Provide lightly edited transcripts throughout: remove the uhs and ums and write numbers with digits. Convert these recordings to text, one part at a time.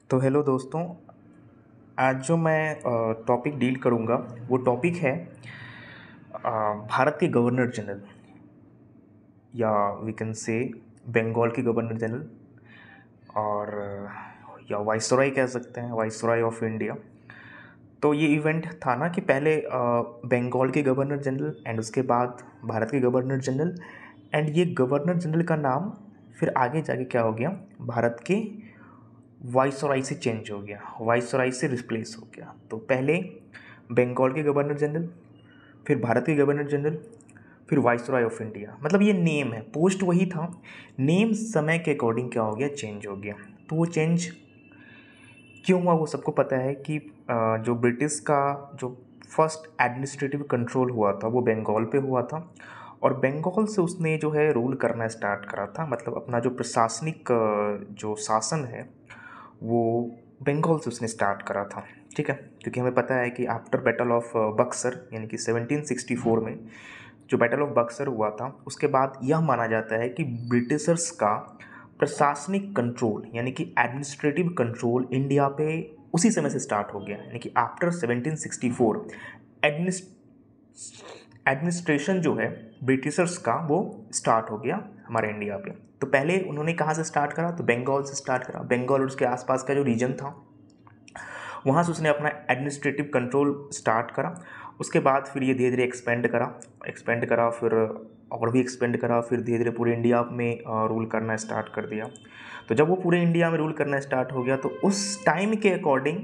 तो हेलो दोस्तों, आज जो मैं टॉपिक डील करूँगा वो टॉपिक है भारत के गवर्नर जनरल, या वी कैन से बंगाल के गवर्नर जनरल, और या वाइसरॉय कह सकते हैं, वाइसरॉय ऑफ इंडिया। तो ये इवेंट था ना कि पहले बंगाल के गवर्नर जनरल एंड उसके बाद भारत के गवर्नर जनरल, एंड ये गवर्नर जनरल का नाम फिर आगे जाके क्या हो गया, भारत के वाइसरॉय से चेंज हो गया, वाइसरॉय से रिप्लेस हो गया। तो पहले बंगाल के गवर्नर जनरल, फिर भारत के गवर्नर जनरल, फिर वाइसरॉय ऑफ इंडिया। मतलब ये नेम है, पोस्ट वही था, नेम समय के अकॉर्डिंग क्या हो गया, चेंज हो गया। तो वो चेंज क्यों हुआ वो सबको पता है कि जो ब्रिटिश का जो फर्स्ट एडमिनिस्ट्रेटिव कंट्रोल हुआ था वो बंगाल पे हुआ था, और बंगाल से उसने जो है रूल करना स्टार्ट करा था। मतलब अपना जो प्रशासनिक जो शासन है वो बंगाल से उसने स्टार्ट करा था। ठीक है, क्योंकि हमें पता है कि आफ्टर बैटल ऑफ बक्सर यानी कि 1764 में जो बैटल ऑफ बक्सर हुआ था, उसके बाद यह माना जाता है कि ब्रिटिशर्स का प्रशासनिक कंट्रोल यानी कि एडमिनिस्ट्रेटिव कंट्रोल इंडिया पे उसी समय से स्टार्ट हो गया। यानी कि आफ्टर 1764 एडमिनिस्ट्रेशन जो है ब्रिटिशर्स का वो स्टार्ट हो गया हमारे इंडिया पे। तो पहले उन्होंने कहाँ से स्टार्ट करा, तो बंगाल से स्टार्ट करा। बंगाल और उसके आसपास का जो रीजन था वहाँ से उसने अपना एडमिनिस्ट्रेटिव कंट्रोल स्टार्ट करा। उसके बाद फिर ये धीरे धीरे एक्सपेंड करा, फिर और भी एक्सपेंड करा, फिर धीरे धीरे पूरे इंडिया में रूल करना स्टार्ट कर दिया। तो जब वो पूरे इंडिया में रूल करना स्टार्ट हो गया तो उस टाइम के अकॉर्डिंग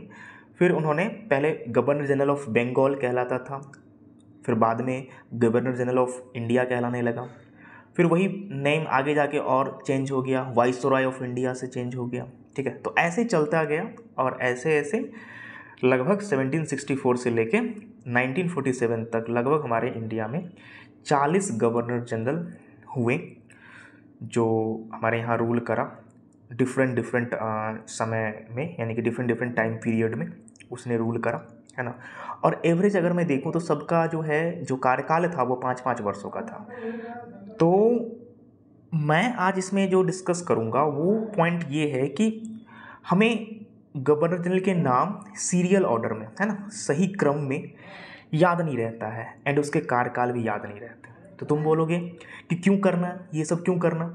फिर उन्होंने पहले गवर्नर जनरल ऑफ बंगाल कहलाता था, फिर बाद में गवर्नर जनरल ऑफ इंडिया कहलाने लगा। फिर वही नेम आगे जाके और चेंज हो गया, वाइसरॉय ऑफ इंडिया से चेंज हो गया। ठीक है, तो ऐसे चलता गया और ऐसे ऐसे लगभग 1764 से लेके 1947 तक लगभग हमारे इंडिया में 40 गवर्नर जनरल हुए जो हमारे यहाँ रूल करा डिफरेंट डिफरेंट समय में, यानी कि डिफरेंट डिफरेंट टाइम पीरियड में उसने रूल करा, है ना। और एवरेज अगर मैं देखूँ तो सबका जो है जो कार्यकाल था वो 5-5 वर्षों का था। तो मैं आज इसमें जो डिस्कस करूँगा वो पॉइंट ये है कि हमें गवर्नर जनरल के नाम सीरियल ऑर्डर में, है ना, सही क्रम में याद नहीं रहता है, एंड उसके कार्यकाल भी याद नहीं रहते। तो तुम बोलोगे कि क्यों करना है ये सब, क्यों करना?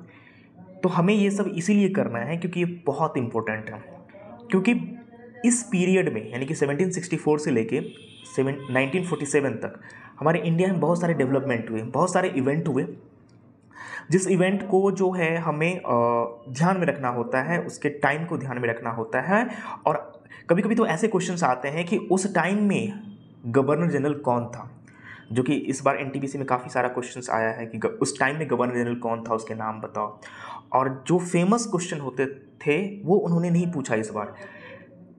तो हमें ये सब इसीलिए करना है क्योंकि ये बहुत इंपॉर्टेंट है। क्योंकि इस पीरियड में यानी कि 1764 से लेके 1947 तक हमारे इंडिया में बहुत सारे डेवलपमेंट हुए, बहुत सारे इवेंट हुए, जिस इवेंट को जो है हमें ध्यान में रखना होता है, उसके टाइम को ध्यान में रखना होता है। और कभी कभी तो ऐसे क्वेश्चंस आते हैं कि उस टाइम में गवर्नर जनरल कौन था, जो कि इस बार एनटीपीसी में काफ़ी सारा क्वेश्चंस आया है कि उस टाइम में गवर्नर जनरल कौन था, उसके नाम बताओ। और जो फेमस क्वेश्चन होते थे वो उन्होंने नहीं पूछा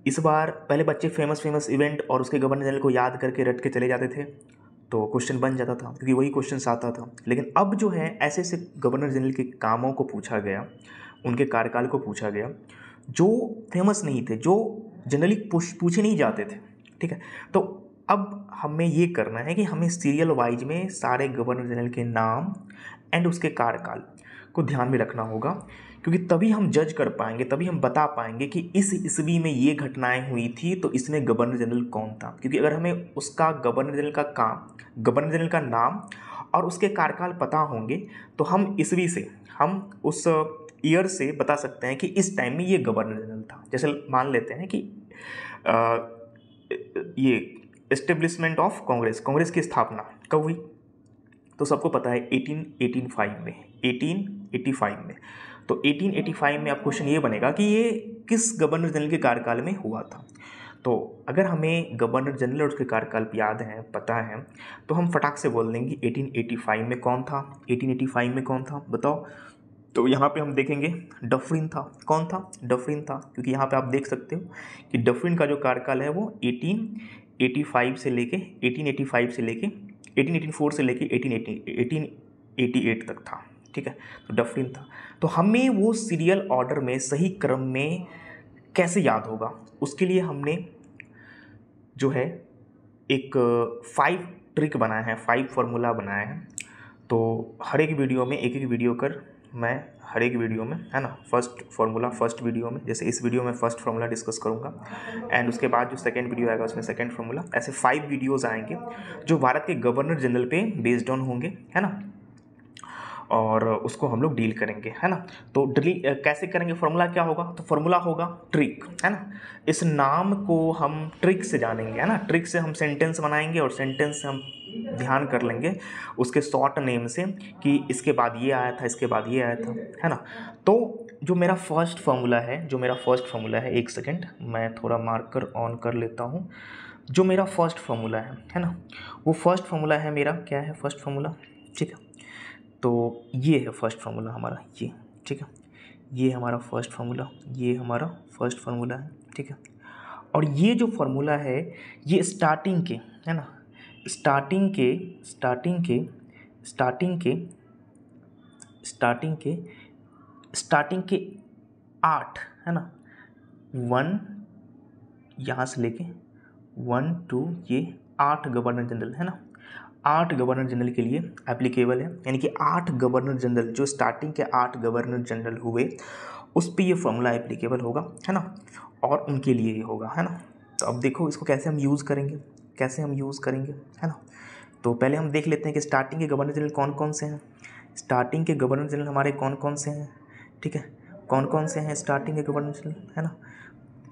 इस बार पहले बच्चे फेमस फेमस इवेंट और उसके गवर्नर जनरल को याद करके रट के चले जाते थे, तो क्वेश्चन बन जाता था क्योंकि वही क्वेश्चन आता था। लेकिन अब जो है ऐसे ऐसे गवर्नर जनरल के कामों को पूछा गया, उनके कार्यकाल को पूछा गया जो फेमस नहीं थे, जो जनरली पूछे नहीं जाते थे। ठीक है, तो अब हमें ये करना है कि हमें सीरियल वाइज में सारे गवर्नर जनरल के नाम एंड उसके कार्यकाल को ध्यान में रखना होगा, क्योंकि तभी हम जज कर पाएंगे, तभी हम बता पाएंगे कि इस ईस्वी में ये घटनाएं हुई थी तो इसमें गवर्नर जनरल कौन था। क्योंकि अगर हमें उसका गवर्नर जनरल का नाम और उसके कार्यकाल पता होंगे तो हम ईस्वी से, हम उस ईयर से बता सकते हैं कि इस टाइम में ये गवर्नर जनरल था। जैसे मान लेते हैं कि ये एस्टेब्लिशमेंट ऑफ कांग्रेस की स्थापना कब हुई, तो सबको पता है 1885 में, 1885 में। तो 1885 में अब क्वेश्चन ये बनेगा कि ये किस गवर्नर जनरल के कार्यकाल में हुआ था। तो अगर हमें गवर्नर जनरल और उसके कार्यकाल याद हैं, पता है, तो हम फटाक से बोल देंगे 1885 में कौन था, 1885 में कौन था बताओ। तो यहाँ पे हम देखेंगे डफरिन था। कौन था? डफरिन था, क्योंकि यहाँ पे आप देख सकते हो कि डफरिन का जो कार्यकाल है वो 1885 से लेके 1885 से लेके 1884 से लेके 1888 तक था। ठीक है, तो डफरिन था। तो हमें वो सीरियल ऑर्डर में सही क्रम में कैसे याद होगा, उसके लिए हमने जो है एक 5 ट्रिक बनाया है, 5 फॉर्मूला बनाया है। तो हर एक वीडियो में एक एक वीडियो कर मैं हर एक वीडियो में, है ना, फर्स्ट वीडियो में, जैसे इस वीडियो में फर्स्ट फार्मूला डिस्कस करूँगा, एंड उसके बाद जो सेकंड वीडियो आएगा उसमें सेकंड फार्मूला, ऐसे 5 वीडियोस आएंगे जो भारत के गवर्नर जनरल पे बेस्ड ऑन होंगे, है ना, और उसको हम लोग डील करेंगे, है ना। तो कैसे करेंगे, फार्मूला क्या होगा, तो फार्मूला होगा ट्रिक, है ना। इस नाम को हम ट्रिक से जानेंगे, है ना, ट्रिक से हम सेंटेंस बनाएंगे और सेंटेंस से हम ध्यान कर लेंगे उसके शॉर्ट नेम से कि इसके बाद ये आया था, इसके बाद ये आया था, है ना। तो जो मेरा फर्स्ट फार्मूला है, एक सेकेंड मैं थोड़ा मार्कर ऑन कर लेता हूँ। जो मेरा फर्स्ट फार्मूला है ना, वो फर्स्ट फार्मूला है मेरा, क्या है फर्स्ट फार्मूला, ठीक है। तो ये है फर्स्ट फार्मूला हमारा, ये, ठीक है, ये हमारा फर्स्ट फार्मूला, ये हमारा फर्स्ट फार्मूला है, ठीक है। और ये जो फार्मूला है ये स्टार्टिंग के, है ना, स्टार्टिंग के 8, है ना, 1 यहाँ से लेके 1 2, ये 8 गवर्नर जनरल, है ना, 8 गवर्नर जनरल के लिए एप्लीकेबल है, यानी कि 8 गवर्नर जनरल, जो स्टार्टिंग के 8 गवर्नर जनरल हुए उस पर ये फॉर्मूला एप्लीकेबल होगा, है ना, और उनके लिए ही होगा, है ना। तो अब देखो इसको कैसे हम यूज़ करेंगे, है ना। तो पहले हम देख लेते हैं कि स्टार्टिंग के गवर्नर जनरल कौन कौन से हैं। स्टार्टिंग के गवर्नर जनरल हमारे कौन कौन से हैं, ठीक है, कौन कौन से हैं स्टार्टिंग के गवर्नर जनरल, है ना।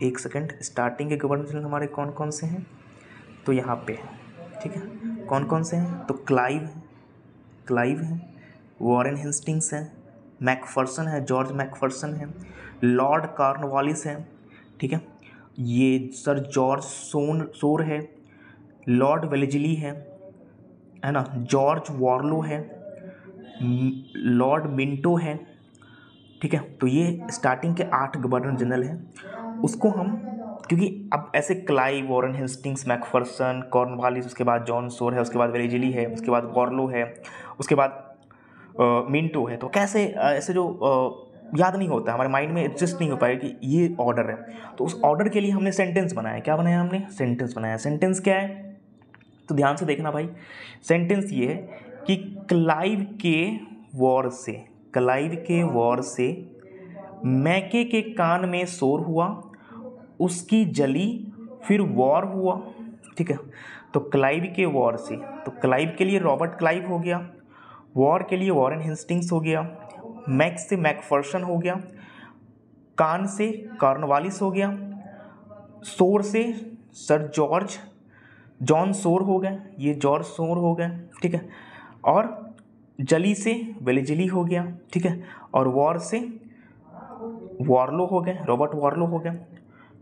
एक सेकंड, स्टार्टिंग के गवर्नर जनरल हमारे कौन कौन से हैं, तो यहाँ पे है, ठीक है, कौन कौन से हैं, तो क्लाइव है, वॉरेन हेस्टिंग्स है, मैकफर्सन है, जॉर्ज मैकफर्सन है, लॉर्ड कॉर्नवालिस है, ठीक है, ये सर जॉर्ज सोर है, लॉर्ड वेलेस्ली है ना, जॉर्ज वॉरलो है, लॉर्ड मिंटो है, ठीक है। तो ये स्टार्टिंग के 8 गवर्नर जनरल हैं। उसको हम, क्योंकि अब ऐसे Clive, Warren Hastings, Macpherson, Cornwallis, उसके बाद जॉन सोर है, उसके बाद वेलेस्ली है, उसके बाद वॉरलो है, उसके बाद मिंटो है, तो कैसे ऐसे जो याद नहीं होता, हमारे माइंड में एडजस्ट नहीं हो पाएगा कि ये ऑर्डर है। तो उस ऑर्डर के लिए हमने सेंटेंस बनाया, क्या बनाया हमने, सेंटेंस बनाया। सेंटेंस क्या है, तो ध्यान से देखना भाई, सेंटेंस ये है कि क्लाइव के वॉर से मैके के कान में शोर हुआ, उसकी जली, फिर वॉर हुआ, ठीक है। तो क्लाइव के वॉर से, तो क्लाइव के लिए रॉबर्ट क्लाइव हो गया, वॉर के लिए वॉरेन हेस्टिंग्स हो गया, मैक्स से मैकफर्सन हो गया, कान से कॉर्नवालिस हो गया, सोर से सर जॉन सोर हो गए, ये जॉर्ज सोर हो गए, ठीक है, और जली से वेलेस्ली हो गया, ठीक है, और वॉर से वॉरलो हो गए, रॉबर्ट वॉरलो हो गए,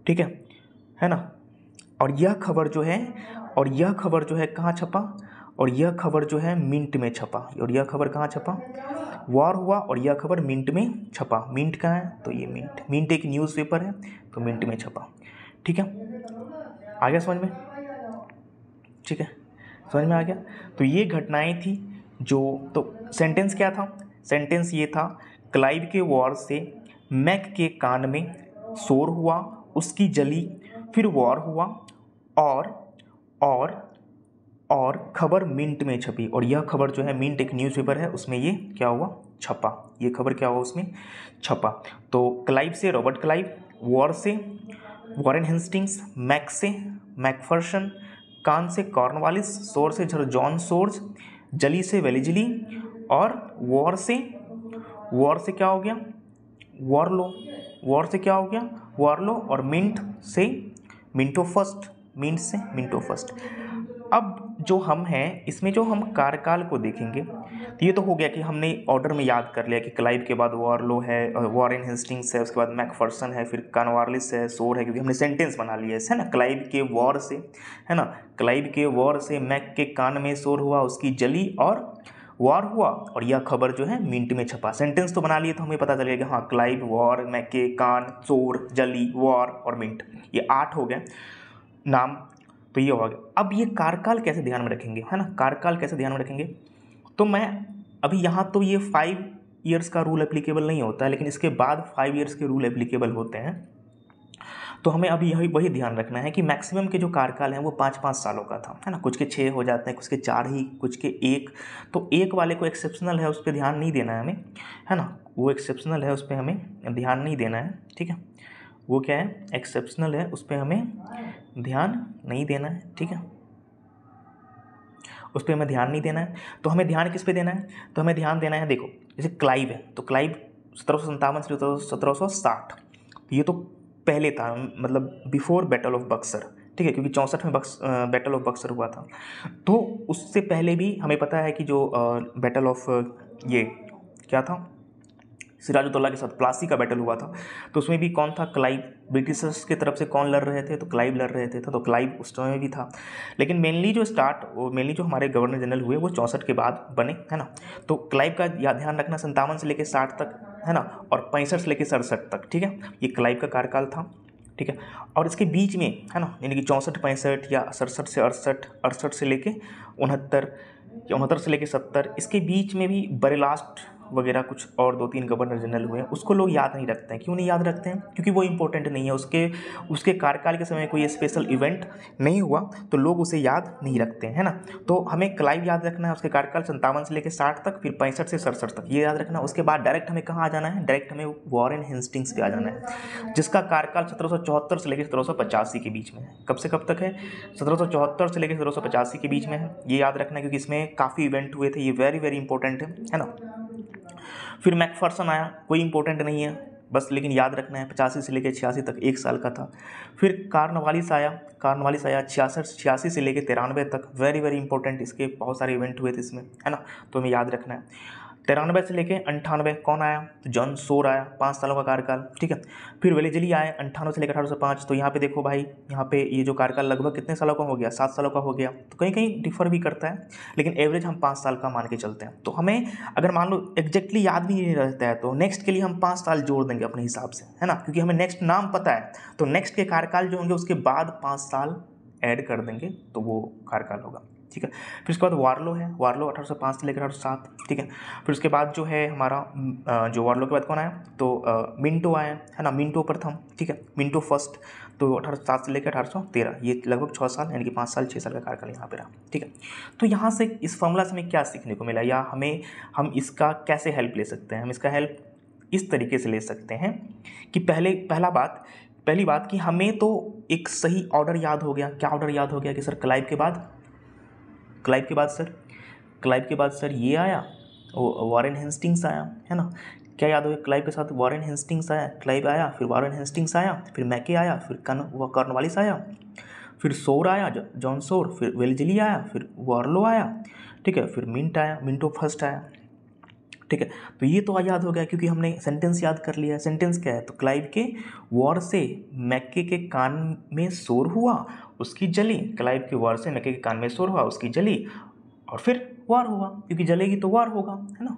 ठीक है ना। और यह खबर जो है कहाँ छपा, और यह खबर जो है मिंट में छपा, और यह खबर कहाँ छपा, वॉर हुआ और यह खबर मिंट में छपा। मिंट कहाँ है, तो ये मिंट एक न्यूज़पेपर है, तो मिंट में छपा, ठीक है। आ गया समझ में, ठीक है, समझ में आ गया। तो ये घटनाएं थी जो, तो सेंटेंस क्या था, सेंटेंस ये था, क्लाइव के वॉर से मैक के कान में शोर हुआ, उसकी जली, फिर वॉर हुआ, और खबर मिंट में छपी, और यह खबर जो है, मिंट एक न्यूज़पेपर है, उसमें ये क्या हुआ, छपा, ये खबर क्या हुआ उसमें छपा। तो क्लाइव से रॉबर्ट क्लाइव, वॉर से वॉरेन हेस्टिंग्स, मैक से मैकफर्सन, कान से कॉर्नवालिस, शोर से जॉन सोर्स, जली से वेलेस्ली, और वॉर से क्या हो गया, वॉर से क्या हो गया, वॉरलो, और मिंट से मिंटो फर्स्ट। अब जो हम हैं इसमें जो हम कार्यकाल को देखेंगे, तो ये तो हो गया कि हमने ऑर्डर में याद कर लिया कि क्लाइव के बाद वॉरलो है, वॉरेन हेस्टिंग्स है, उसके बाद मैकफर्सन है, फिर कॉर्नवालिस है, सोर है, क्योंकि हमने सेंटेंस बना लिया है ना, क्लाइव के वॉर से, है ना, क्लाइव के वॉर से मैक के कान में शोर हुआ, उसकी जली, और वॉर हुआ, और यह खबर जो है मिंट में छपा। सेंटेंस तो बना लिए, तो हमें पता चल गया कि हाँ, क्लाइव, वॉर, मैक के कान, शोर, जली, वॉर और मिंट, ये 8 हो गए नाम, तो ये हो गया। अब ये कार्यकाल कैसे ध्यान में रखेंगे, है ना, कार्यकाल कैसे ध्यान में रखेंगे, तो मैं अभी यहाँ, तो ये 5 ईयर्स का रूल एप्लीकेबल नहीं होता है, लेकिन इसके बाद 5 ईयर्स के रूल एप्लीकेबल होते हैं। तो हमें अभी यही वही ध्यान रखना है कि मैक्सिमम के जो कार्यकाल हैं वो 5-5 सालों का था, है ना। कुछ के 6 हो जाते हैं, कुछ के 4 ही, कुछ के 1। तो 1 वाले को एक्सेप्शनल है, उस पर ध्यान नहीं देना है हमें, है ना। वो एक्सेप्शनल है, उस पर हमें ध्यान नहीं देना है, ठीक है। वो क्या है, एक्सेप्शनल है, उस पर हमें ध्यान नहीं देना है, ठीक है। उस पर हमें ध्यान नहीं देना है। तो हमें ध्यान किस पे देना है, तो हमें ध्यान देना है, देखो जैसे क्लाइव है, तो क्लाइव 1757 से 1760, ये तो पहले था, मतलब बिफोर बैटल ऑफ बक्सर, ठीक है, क्योंकि 64 में बैटल ऑफ बक्सर हुआ था। तो उससे पहले भी हमें पता है कि जो बैटल ऑफ ये क्या था, सिराजुद्दौला के साथ प्लासी का बैटल हुआ था, तो उसमें भी कौन था, क्लाइव। ब्रिटिशर्स की तरफ से कौन लड़ रहे थे, तो क्लाइव लड़ रहे थे, तो क्लाइव उस समय भी था। लेकिन मेनली जो हमारे गवर्नर जनरल हुए वो 64 के बाद बने, है ना। तो क्लाइव का ध्यान रखना, 57 से लेकर 60 तक, है ना, और 65 से लेकर 67 तक, ठीक है, ये क्लाइव का कार्यकाल था, ठीक है। और इसके बीच में, है ना, यानी कि 64-65 या 67 से 68, 68 से लेके 69 या 69 से लेके 70, इसके बीच में भी बरेलास्ट वगैरह कुछ और 2-3 गवर्नर जनरल हुए हैं, उसको लोग याद नहीं रखते हैं। क्यों नहीं याद रखते हैं, क्योंकि वो इंपॉर्टेंट नहीं है, उसके कार्यकाल के समय कोई स्पेशल इवेंट नहीं हुआ, तो लोग उसे याद नहीं रखते हैं, है ना। तो हमें क्लाइव याद रखना है, उसके कार्यकाल 57 से लेकर 60 तक, फिर 65 से 67 तक, ये याद रखना। उसके बाद डायरेक्ट हमें कहाँ आ जाना है, डायरेक्ट हमें वॉरेन हेस्टिंग्स पे आ जाना है, जिसका कार्यकाल 1774 से लेकर 1785 के बीच में है। कब से कब तक है, 1774 से लेकर 1785 के बीच में है, ये याद रखना है, क्योंकि इसमें काफ़ी इवेंट हुए थे, ये वेरी वेरी इंपॉर्टेंट है ना। फिर मैकफर्सन आया, कोई इंपॉर्टेंट नहीं है बस, लेकिन याद रखना है, 85 से लेकर 86 तक, 1 साल का था। फिर कार्नवालिस आया 86 से लेकर 93 तक, वेरी वेरी इंपॉर्टेंट, इसके बहुत सारे इवेंट हुए थे इसमें, है ना, तो हमें याद रखना है। 93 से लेके 98 कौन आया, तो जॉन सोर आया, 5 सालों का कार्यकाल, ठीक है। फिर वेलेजली आया 58 से लेकर 1805, तो यहाँ पे देखो भाई, यहाँ पे ये जो कार्यकाल लगभग कितने सालों का हो गया, 7 सालों का हो गया। तो कहीं कहीं डिफर भी करता है, लेकिन एवरेज हम 5 साल का मान के चलते हैं। तो हमें अगर मान लो एग्जैक्टली याद भी नहीं रहता है, तो नेक्स्ट के लिए हम 5 साल जोड़ देंगे अपने हिसाब से, है ना, क्योंकि हमें नेक्स्ट नाम पता है, तो नेक्स्ट के कार्यकाल जो होंगे उसके बाद 5 साल ऐड कर देंगे, तो वो कार्यकाल होगा, ठीक है। फिर उसके बाद वार्लो है, वार्लो 1805 से लेकर 1807, ठीक है। फिर उसके बाद जो है हमारा जो वार्लो के बाद कौन आया, तो मिंटो आया, है ना, मिंटो प्रथम, ठीक है, मिंटो फर्स्ट, तो 1807 से लेकर 1813, ये लगभग 6 साल, यानी कि 5 साल 6 साल का कार्यकाल यहाँ पे रहा, ठीक है। तो यहाँ से इस फॉर्मूला से हमें क्या सीखने को मिला, या हम इसका कैसे हेल्प ले सकते हैं, हम इसका हेल्प इस तरीके से ले सकते हैं कि पहली बात कि हमें तो एक सही ऑर्डर याद हो गया। क्या ऑर्डर याद हो गया कि सर क्लाइव के बाद सर ये आया, वॉरेन हेस्टिंग्स आया, है ना। क्या याद हो गया, क्लाइव के साथ वॉरेन हेस्टिंग्स आया, क्लाइव आया, फिर वॉरेन हेस्टिंग्स आया, फिर मैके आया, फिर कॉर्नवालिस आया, फिर सोर आया, जॉन सोर, फिर वेलेजली आया, फिर वार्लो आया, ठीक है, फिर मिंटो फर्स्ट आया, ठीक है। तो ये तो याद हो गया, क्योंकि हमने सेंटेंस याद कर लिया। सेंटेंस क्या है, तो क्लाइव के वॉर से मैके के कान में शोर हुआ, उसकी जली, क्लाइव के वॉर से मैके के कान में शोर हुआ, उसकी जली, और फिर वार हुआ, क्योंकि जलेगी तो वार होगा, है ना।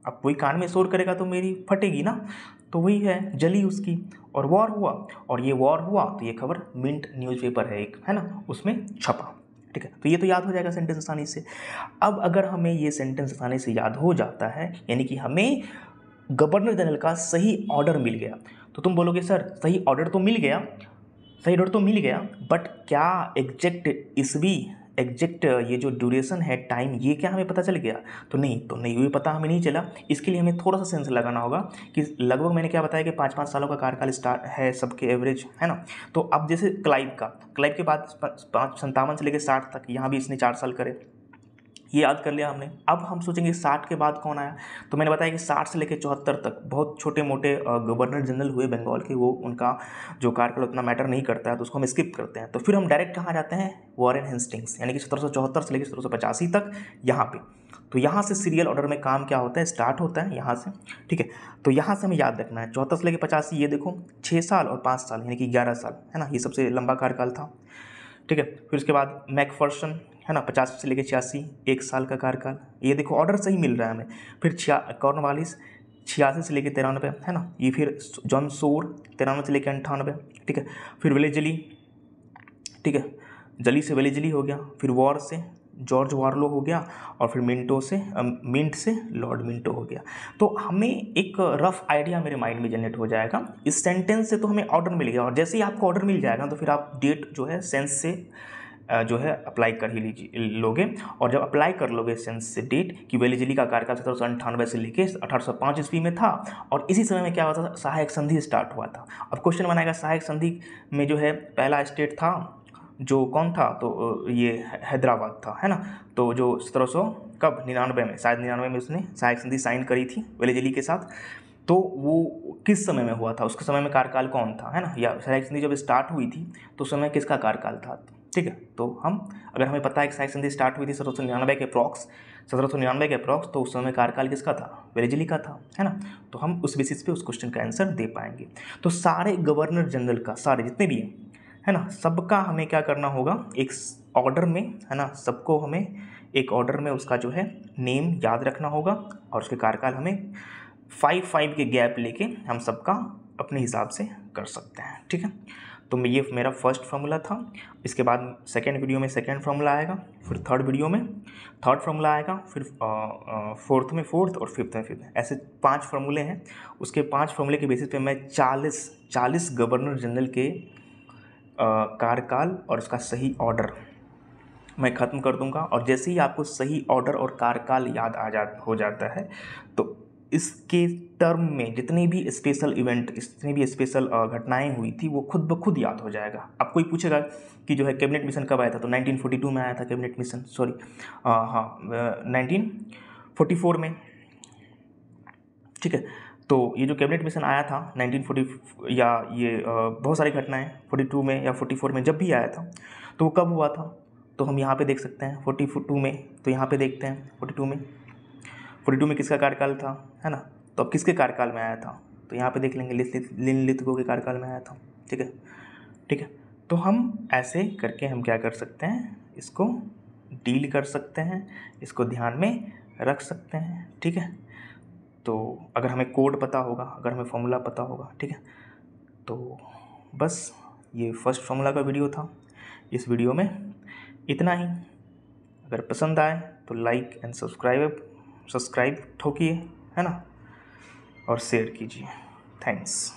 अब कोई कान में शोर करेगा तो मेरी फटेगी ना, तो वही है, जली उसकी और वॉर हुआ, और ये वॉर हुआ तो ये खबर मिंट न्यूज़पेपर है एक, है ना, उसमें छपा, ठीक है। तो ये तो याद हो जाएगा सेंटेंस आसानी से। अब अगर हमें ये सेंटेंस आसानी से याद हो जाता है, यानी कि हमें गवर्नर जनरल का सही ऑर्डर मिल गया, तो तुम बोलोगे सर सही ऑर्डर तो मिल गया, बट क्या एग्जैक्ट ये जो ड्यूरेशन है, टाइम, ये क्या हमें पता चल गया, तो नहीं ये पता हमें नहीं चला। इसके लिए हमें थोड़ा सा सेंस लगाना होगा कि लगभग मैंने क्या बताया कि 5-5 सालों का कार्यकाल स्टार्ट है सबके एवरेज, है ना। तो अब जैसे क्लाइव के बाद 57 से लेकर 60 तक, यहाँ भी इसने 4 साल करे, ये याद कर लिया हमने। अब हम सोचेंगे 60 के बाद कौन आया, तो मैंने बताया कि 60 से लेकर 74 तक बहुत छोटे मोटे गवर्नर जनरल हुए बंगाल के, वो उनका जो कार्यकाल उतना मैटर नहीं करता है, तो उसको हम स्किप करते हैं। तो फिर हम डायरेक्ट कहाँ जाते हैं, वॉरेन हेस्टिंग्स, यानी कि 1774 से लेकर 1785 तक, यहाँ पे। तो यहाँ से सीरियल ऑर्डर में काम क्या होता है, स्टार्ट होता है यहाँ से, ठीक है। तो यहाँ से हमें याद रखना है 74 से लेकर 85, ये देखो 6 साल और 5 साल, यानी कि 11 साल, है ना, ये सबसे लंबा कार्यकाल था, ठीक है। फिर उसके बाद मैकफर्सन, है ना, 50 से लेकर 86, 1 साल का कार्यकाल, ये देखो ऑर्डर सही मिल रहा है हमें। फिर कॉर्नवालिस 86 से लेकर 93, है ना, ये फिर जॉन सोर 93 से लेकर 98, ठीक है। फिर वेलेजली, ठीक है, जली से वेलेजली हो गया, फिर वॉर से जॉर्ज वार्लो हो गया, और फिर मिंट से लॉर्ड मिंटो हो गया। तो हमें एक रफ आइडिया मेरे माइंड में जनरेट हो जाएगा इस सेंटेंस से, तो हमें ऑर्डर मिल गया। और जैसे ही आपको ऑर्डर मिल जाएगा तो फिर आप डेट जो है सेंस से जो है अप्लाई कर ही लोगे। और जब अप्लाई कर लोगे सेंस से डेट कि वेलिजिली का कार्यकाल 1798 से लेके 1805 ईस्वी में था, और इसी समय में क्या हुआ था, सहायक संधि स्टार्ट हुआ था। अब क्वेश्चन बनाएगा सहायक संधि में जो है पहला स्टेट था जो कौन था, तो ये हैदराबाद था, है ना। तो जो 1700 कब 99 में, शायद 99 में उसने सहायक संधि साइन करी थी वेलिजिली के साथ। तो वो किस समय में हुआ था, उसके समय में कार्यकाल कौन था, है ना, या सहायक संधि जब स्टार्ट हुई थी तो उस समय किसका कार्यकाल था। ठीक है, तो अगर हमें पता है कि सहायक संधि स्टार्ट हुई थी 1799 के अप्रॉक्स, तो उस समय कार्यकाल किसका था, वेलिजिली का था, है ना। तो हम उस बेसिस पे उस क्वेश्चन का आंसर दे पाएंगे। तो सारे गवर्नर जनरल का, सारे जितने भी हैं, है ना, सबका हमें क्या करना होगा, एक ऑर्डर में, है ना, सबको हमें एक ऑर्डर में उसका जो है नेम याद रखना होगा, और उसके कार्यकाल हमें 5 के गैप लेके हम सबका अपने हिसाब से कर सकते हैं। ठीक है, तो ये मेरा फर्स्ट फार्मूला था। इसके बाद सेकेंड वीडियो में सेकेंड फार्मूला आएगा, फिर थर्ड वीडियो में थर्ड फार्मूला आएगा, फिर फोर्थ में फोर्थ, और फिफ्थ में फिफ्थ। ऐसे 5 फार्मूले हैं। उसके 5 फार्मूले के बेसिस पे मैं 40 गवर्नर जनरल के कार्यकाल और उसका सही ऑर्डर मैं ख़त्म कर दूंगा। और जैसे ही आपको सही ऑर्डर और कार्यकाल याद हो जाता है, तो इसके टर्म में जितनी भी स्पेशल इवेंट, जितनी भी स्पेशल घटनाएं हुई थी, वो खुद ब खुद याद हो जाएगा। अब कोई पूछेगा कि जो है कैबिनेट मिशन कब आया था, तो 1942 में आया था कैबिनेट मिशन, 1944 में। ठीक है, तो ये जो कैबिनेट मिशन आया था 1940, या ये बहुत सारी घटनाएं 42 में या 44 में जब भी आया था, तो वो कब हुआ था, तो हम यहाँ पे देख सकते हैं 42 में। तो यहाँ पे देखते हैं 42 में किसका कार्यकाल था, है ना। तो अब किसके कार्यकाल में आया था, तो यहाँ पे देख लेंगे लिनलिथगो के कार्यकाल में आया था। ठीक है, तो हम ऐसे करके हम क्या कर सकते हैं, इसको डील कर सकते हैं, इसको ध्यान में रख सकते हैं। ठीक है, तो अगर हमें कोड पता होगा, अगर हमें फॉर्मूला पता होगा, ठीक है, तो बस ये फर्स्ट फॉर्मूला का वीडियो था। इस वीडियो में इतना ही। अगर पसंद आए तो लाइक एंड सब्सक्राइब ठोकिए, है ना, और शेयर कीजिए। थैंक्स।